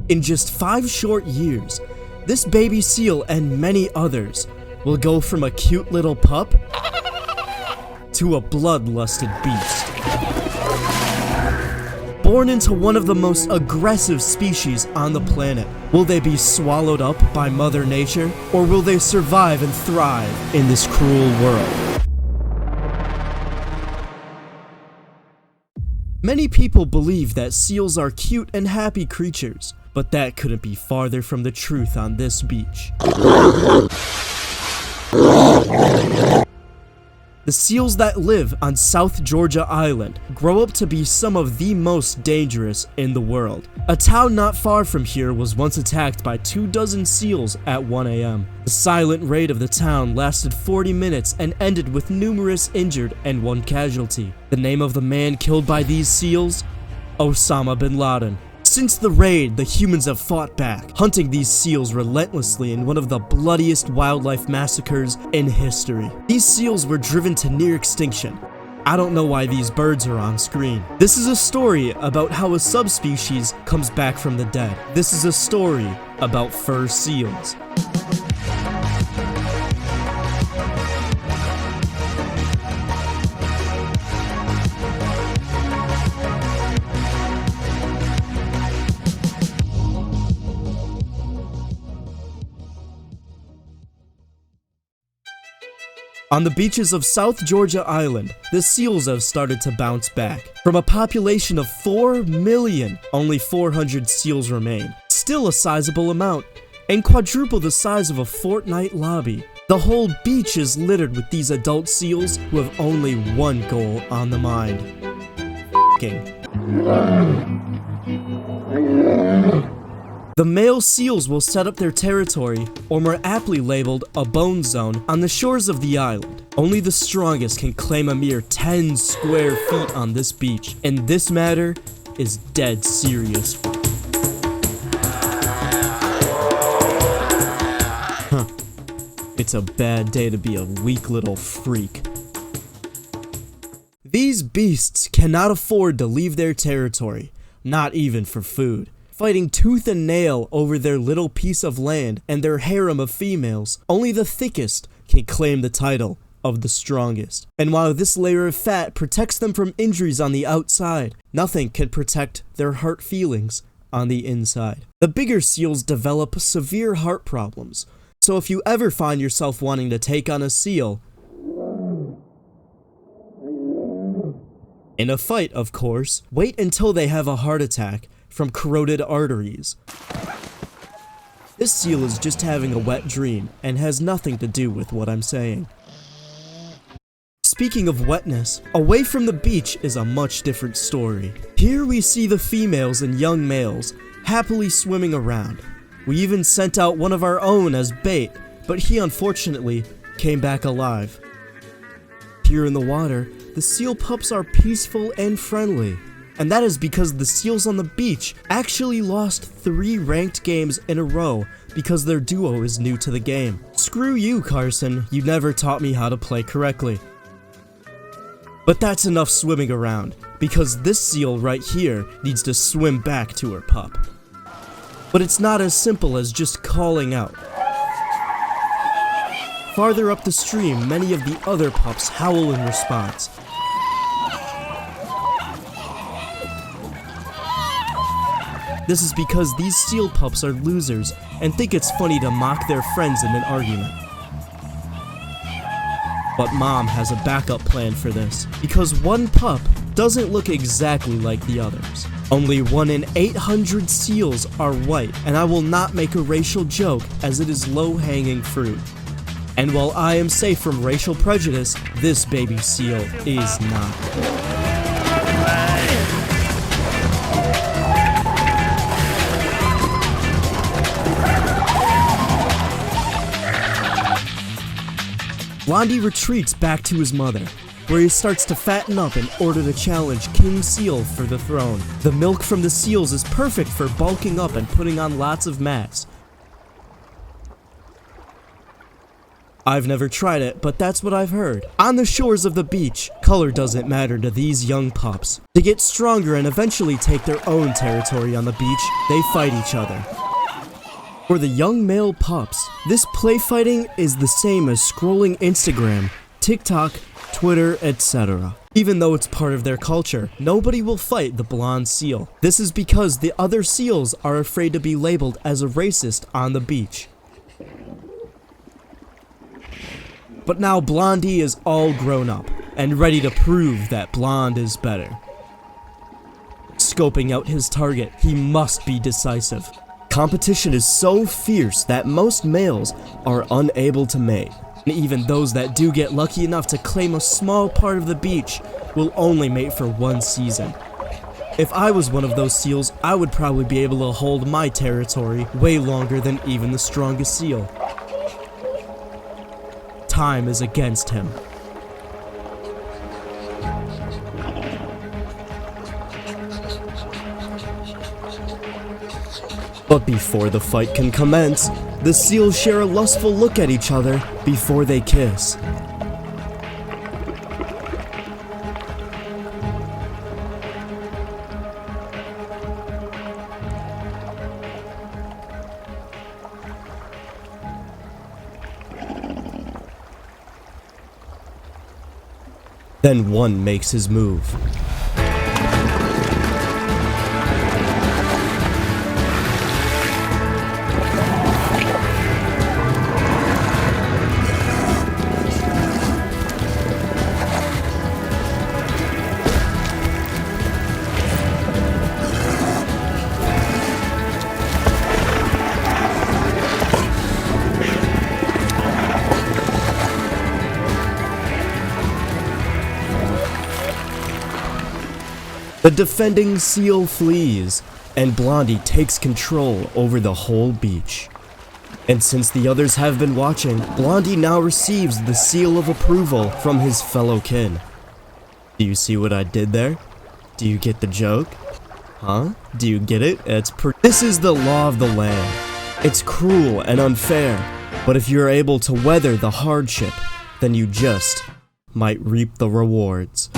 In just 5 short years, this baby seal and many others will go from a cute little pup to a bloodlusted beast. Born into one of the most aggressive species on the planet, will they be swallowed up by Mother Nature, or will they survive and thrive in this cruel world? Many people believe that seals are cute and happy creatures, but that couldn't be farther from the truth on this beach. The seals that live on South Georgia Island grow up to be some of the most dangerous in the world. A town not far from here was once attacked by 24 seals at 1 a.m. The silent raid of the town lasted 40 minutes and ended with numerous injured and 1 casualty. The name of the man killed by these seals? Osama bin Laden. Since the raid, the humans have fought back, hunting these seals relentlessly in one of the bloodiest wildlife massacres in history. These seals were driven to near extinction. I don't know why these birds are on screen. This is a story about how a subspecies comes back from the dead. This is a story about fur seals. On the beaches of South Georgia Island, the seals have started to bounce back. From a population of 4 million, only 400 seals remain. Still a sizable amount, and quadruple the size of a Fortnite lobby. The whole beach is littered with these adult seals who have only one goal on the mind. F***ing. The male seals will set up their territory, or more aptly labeled a bone zone, on the shores of the island. Only the strongest can claim a mere 10 square feet on this beach, and this matter is dead serious. It's a bad day to be a weak little freak. These beasts cannot afford to leave their territory, not even for food. Fighting tooth and nail over their little piece of land and their harem of females, only the thickest can claim the title of the strongest. And while this layer of fat protects them from injuries on the outside, nothing can protect their heart feelings on the inside. The bigger seals develop severe heart problems, so if you ever find yourself wanting to take on a seal, in a fight of course, wait until they have a heart attack from corroded arteries. This seal is just having a wet dream and has nothing to do with what I'm saying. Speaking of wetness, away from the beach is a much different story. Here we see the females and young males happily swimming around. We even sent out one of our own as bait, but he unfortunately came back alive. Here in the water, the seal pups are peaceful and friendly. And that is because the seals on the beach actually lost 3 ranked games in a row because their duo is new to the game. Screw you, Carson, you never taught me how to play correctly. But that's enough swimming around, because this seal right here needs to swim back to her pup. But it's not as simple as just calling out. Farther up the stream, many of the other pups howl in response. This is because these seal pups are losers and think it's funny to mock their friends in an argument. But mom has a backup plan for this, because one pup doesn't look exactly like the others. Only 1 in 800 seals are white, and I will not make a racial joke as it is low-hanging fruit. And while I am safe from racial prejudice, this baby seal is not. Blondie retreats back to his mother, where he starts to fatten up in order to challenge King Seal for the throne. The milk from the seals is perfect for bulking up and putting on lots of mass. I've never tried it, but that's what I've heard. On the shores of the beach, color doesn't matter to these young pups. To get stronger and eventually take their own territory on the beach, they fight each other. For the young male pups, this play fighting is the same as scrolling Instagram, TikTok, Twitter, etc. Even though it's part of their culture, nobody will fight the blonde seal. This is because the other seals are afraid to be labeled as a racist on the beach. But now Blondie is all grown up and ready to prove that blonde is better. Scoping out his target, he must be decisive. Competition is so fierce that most males are unable to mate. And even those that do get lucky enough to claim a small part of the beach will only mate for one season. If I was one of those seals, I would probably be able to hold my territory way longer than even the strongest seal. Time is against him. But before the fight can commence, the seals share a lustful look at each other before they kiss. Then one makes his move. The defending seal flees, and Blondie takes control over the whole beach. And since the others have been watching, Blondie now receives the seal of approval from his fellow kin. Do you see what I did there? Do you get the joke? Huh? Do you get it? This is the law of the land. It's cruel and unfair, but if you're able to weather the hardship, then you just might reap the rewards.